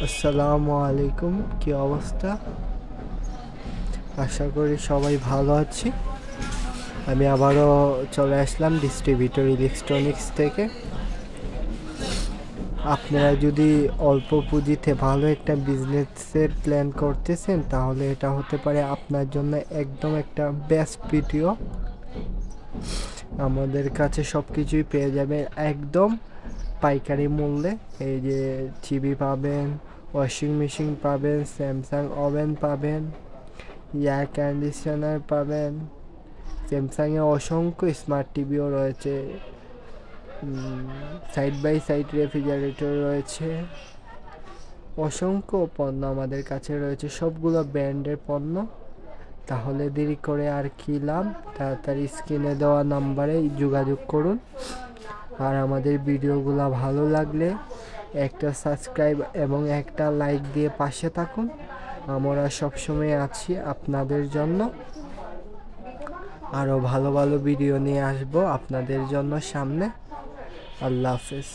আসসালামু আলাইকুম, কি অবস্থা? আশা করি সবাই ভালো আছি। আমি আবারও চলে আসলাম ডিস্ট্রিবিউটর ইলেকট্রনিক্স থেকে। আপনারা যদি অল্প পুঁজিতে ভালো একটা বিজনেসের প্ল্যান করতেছেন, তাহলে এটা হতে পারে আপনার জন্য একদম একটা বেস্ট ভিডিও। আমাদের কাছে সব কিছুই পেয়ে যাবেন একদম পাইকারি মূল্যে। এই যে টিভি পাবেন, ওয়াশিং মেশিন পাবেন, স্যামসাং ওভেন পাবেন, এয়ার কন্ডিশনার পাবেন, স্যামসাংয়ে অসংখ্য স্মার্ট টিভিও রয়েছে, সাইড বাই সাইড রেফ্রিজারেটর রয়েছে, অসংখ্য পণ্য আমাদের কাছে রয়েছে, সবগুলো ব্র্যান্ডের পণ্য। তাহলে দেরি করে আর কি লাভ, তাড়াতাড়ি স্ক্রিনে দেওয়া নাম্বারে যোগাযোগ করুন। আর আমাদের ভিডিওগুলো ভালো লাগলে একটা সাবস্ক্রাইব এবং একটা লাইক দিয়ে পাশে থাকুন। আমরা সবসময় আছি আপনাদের জন্য। আরও ভালো ভালো ভিডিও নিয়ে আসবো আপনাদের জন্য সামনে। আল্লাহ হাফেজ।